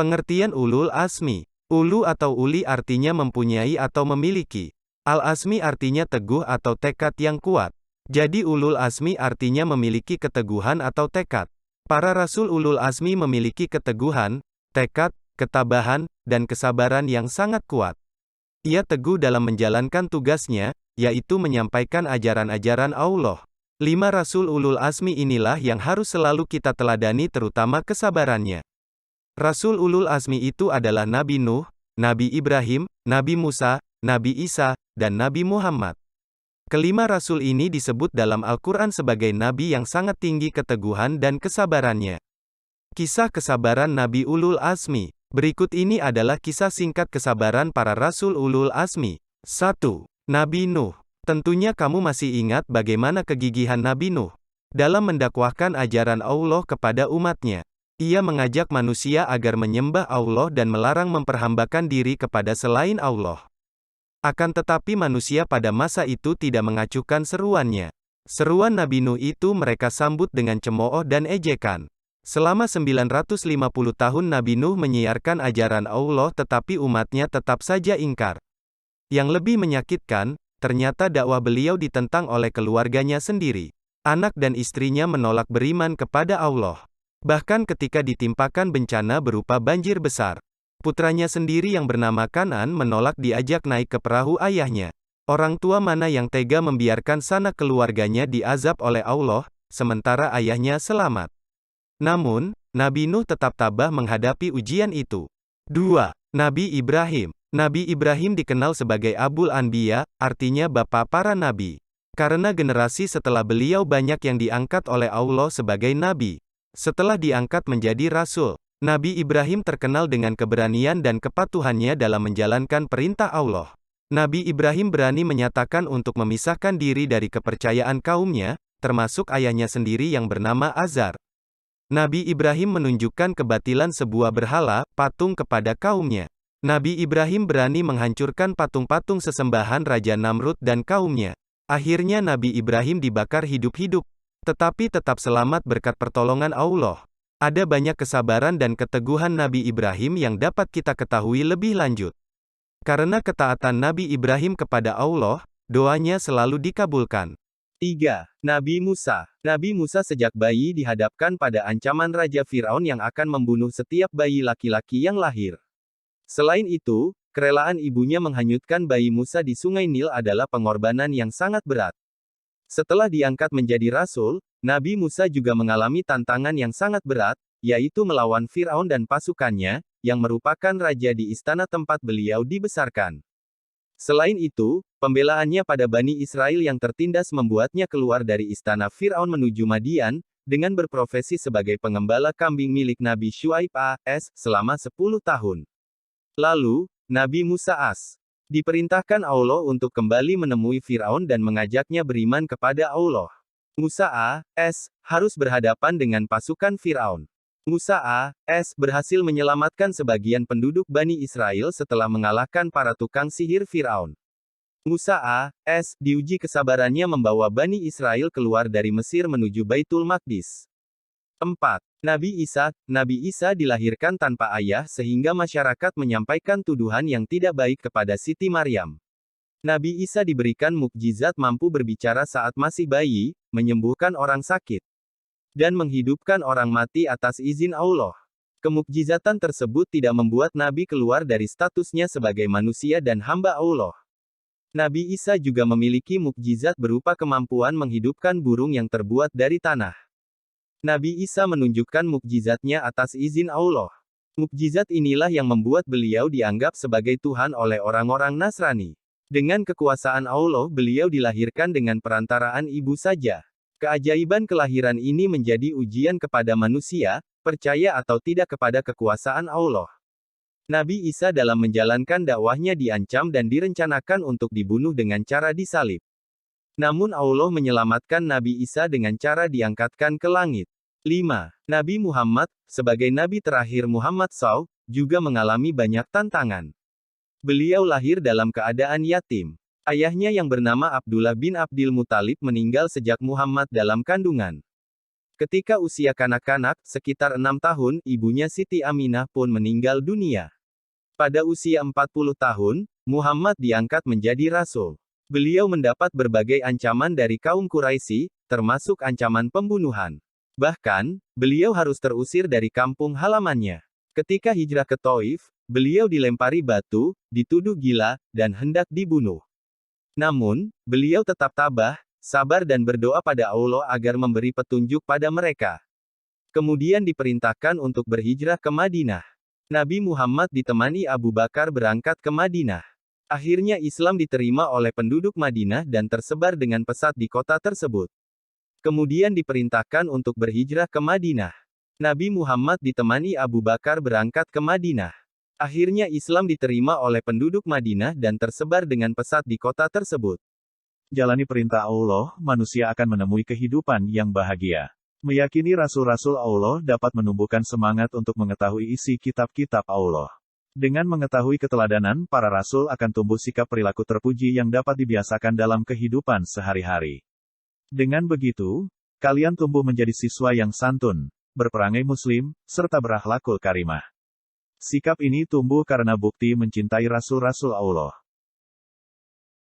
Pengertian ulul azmi. Ulu atau uli artinya mempunyai atau memiliki. Al-azmi artinya teguh atau tekad yang kuat. Jadi ulul azmi artinya memiliki keteguhan atau tekad. Para rasul ulul azmi memiliki keteguhan, tekad, ketabahan, dan kesabaran yang sangat kuat. Ia teguh dalam menjalankan tugasnya, yaitu menyampaikan ajaran-ajaran Allah. 5 rasul ulul azmi inilah yang harus selalu kita teladani, terutama kesabarannya. Rasul ulul azmi itu adalah Nabi Nuh, Nabi Ibrahim, Nabi Musa, Nabi Isa, dan Nabi Muhammad. Kelima rasul ini disebut dalam Al-Quran sebagai nabi yang sangat tinggi keteguhan dan kesabarannya. Kisah kesabaran Nabi ulul azmi. Berikut ini adalah kisah singkat kesabaran para rasul ulul azmi. 1. Nabi Nuh. Tentunya kamu masih ingat bagaimana kegigihan Nabi Nuh dalam mendakwahkan ajaran Allah kepada umatnya. Ia mengajak manusia agar menyembah Allah dan melarang memperhambakan diri kepada selain Allah. Akan tetapi manusia pada masa itu tidak mengacuhkan seruannya. Seruan Nabi Nuh itu mereka sambut dengan cemooh dan ejekan. Selama 950 tahun Nabi Nuh menyiarkan ajaran Allah, tetapi umatnya tetap saja ingkar. Yang lebih menyakitkan, ternyata dakwah beliau ditentang oleh keluarganya sendiri. Anak dan istrinya menolak beriman kepada Allah. Bahkan ketika ditimpakan bencana berupa banjir besar, putranya sendiri yang bernama Kanan menolak diajak naik ke perahu ayahnya. Orang tua mana yang tega membiarkan sanak keluarganya diazab oleh Allah, sementara ayahnya selamat? Namun, Nabi Nuh tetap tabah menghadapi ujian itu. 2. Nabi Ibrahim. Nabi Ibrahim dikenal sebagai Abul Anbiya, artinya bapa para nabi. Karena generasi setelah beliau banyak yang diangkat oleh Allah sebagai nabi. Setelah diangkat menjadi rasul, Nabi Ibrahim terkenal dengan keberanian dan kepatuhannya dalam menjalankan perintah Allah. Nabi Ibrahim berani menyatakan untuk memisahkan diri dari kepercayaan kaumnya, termasuk ayahnya sendiri yang bernama Azar. Nabi Ibrahim menunjukkan kebatilan sebuah berhala, patung kepada kaumnya. Nabi Ibrahim berani menghancurkan patung-patung sesembahan Raja Namrud dan kaumnya. Akhirnya Nabi Ibrahim dibakar hidup-hidup, tetapi tetap selamat berkat pertolongan Allah. Ada banyak kesabaran dan keteguhan Nabi Ibrahim yang dapat kita ketahui lebih lanjut. Karena ketaatan Nabi Ibrahim kepada Allah, doanya selalu dikabulkan. 3. Nabi Musa. Nabi Musa sejak bayi dihadapkan pada ancaman Raja Firaun yang akan membunuh setiap bayi laki-laki yang lahir. Selain itu, kerelaan ibunya menghanyutkan bayi Musa di Sungai Nil adalah pengorbanan yang sangat berat. Setelah diangkat menjadi rasul, Nabi Musa juga mengalami tantangan yang sangat berat, yaitu melawan Firaun dan pasukannya, yang merupakan raja di istana tempat beliau dibesarkan. Selain itu, pembelaannya pada Bani Israel yang tertindas membuatnya keluar dari istana Firaun menuju Madian, dengan berprofesi sebagai pengembala kambing milik Nabi Syuaib a.s. selama 10 tahun. Lalu, Nabi Musa a.s. diperintahkan Allah untuk kembali menemui Firaun dan mengajaknya beriman kepada Allah. Musa a.s. harus berhadapan dengan pasukan Firaun. Musa a.s. berhasil menyelamatkan sebagian penduduk Bani Israel setelah mengalahkan para tukang sihir Firaun. Musa a.s. diuji kesabarannya membawa Bani Israel keluar dari Mesir menuju Baitul Maqdis. 4. Nabi Isa dilahirkan tanpa ayah sehingga masyarakat menyampaikan tuduhan yang tidak baik kepada Siti Maryam. Nabi Isa diberikan mukjizat mampu berbicara saat masih bayi, menyembuhkan orang sakit, dan menghidupkan orang mati atas izin Allah. Kemukjizatan tersebut tidak membuat Nabi keluar dari statusnya sebagai manusia dan hamba Allah. Nabi Isa juga memiliki mukjizat berupa kemampuan menghidupkan burung yang terbuat dari tanah. Nabi Isa menunjukkan mukjizatnya atas izin Allah. Mukjizat inilah yang membuat beliau dianggap sebagai Tuhan oleh orang-orang Nasrani. Dengan kekuasaan Allah beliau dilahirkan dengan perantaraan ibu saja. Keajaiban kelahiran ini menjadi ujian kepada manusia, percaya atau tidak kepada kekuasaan Allah. Nabi Isa dalam menjalankan dakwahnya diancam dan direncanakan untuk dibunuh dengan cara disalib. Namun Allah menyelamatkan Nabi Isa dengan cara diangkatkan ke langit. 5. Nabi Muhammad, sebagai Nabi terakhir Muhammad SAW, juga mengalami banyak tantangan. Beliau lahir dalam keadaan yatim. Ayahnya yang bernama Abdullah bin Abdil Muthalib meninggal sejak Muhammad dalam kandungan. Ketika usia kanak-kanak, sekitar 6 tahun, ibunya Siti Aminah pun meninggal dunia. Pada usia 40 tahun, Muhammad diangkat menjadi rasul. Beliau mendapat berbagai ancaman dari kaum Quraisy, termasuk ancaman pembunuhan. Bahkan, beliau harus terusir dari kampung halamannya. Ketika hijrah ke Taif, beliau dilempari batu, dituduh gila, dan hendak dibunuh. Namun, beliau tetap tabah, sabar dan berdoa pada Allah agar memberi petunjuk pada mereka. Kemudian diperintahkan untuk berhijrah ke Madinah. Nabi Muhammad ditemani Abu Bakar berangkat ke Madinah. Akhirnya Islam diterima oleh penduduk Madinah dan tersebar dengan pesat di kota tersebut. Kemudian diperintahkan untuk berhijrah ke Madinah. Nabi Muhammad ditemani Abu Bakar berangkat ke Madinah. Akhirnya Islam diterima oleh penduduk Madinah dan tersebar dengan pesat di kota tersebut. Jalani perintah Allah, manusia akan menemui kehidupan yang bahagia. Meyakini rasul-rasul Allah dapat menumbuhkan semangat untuk mengetahui isi kitab-kitab Allah. Dengan mengetahui keteladanan para rasul akan tumbuh sikap perilaku terpuji yang dapat dibiasakan dalam kehidupan sehari-hari. Dengan begitu, kalian tumbuh menjadi siswa yang santun, berperangai muslim, serta berakhlakul karimah. Sikap ini tumbuh karena bukti mencintai rasul-rasul Allah.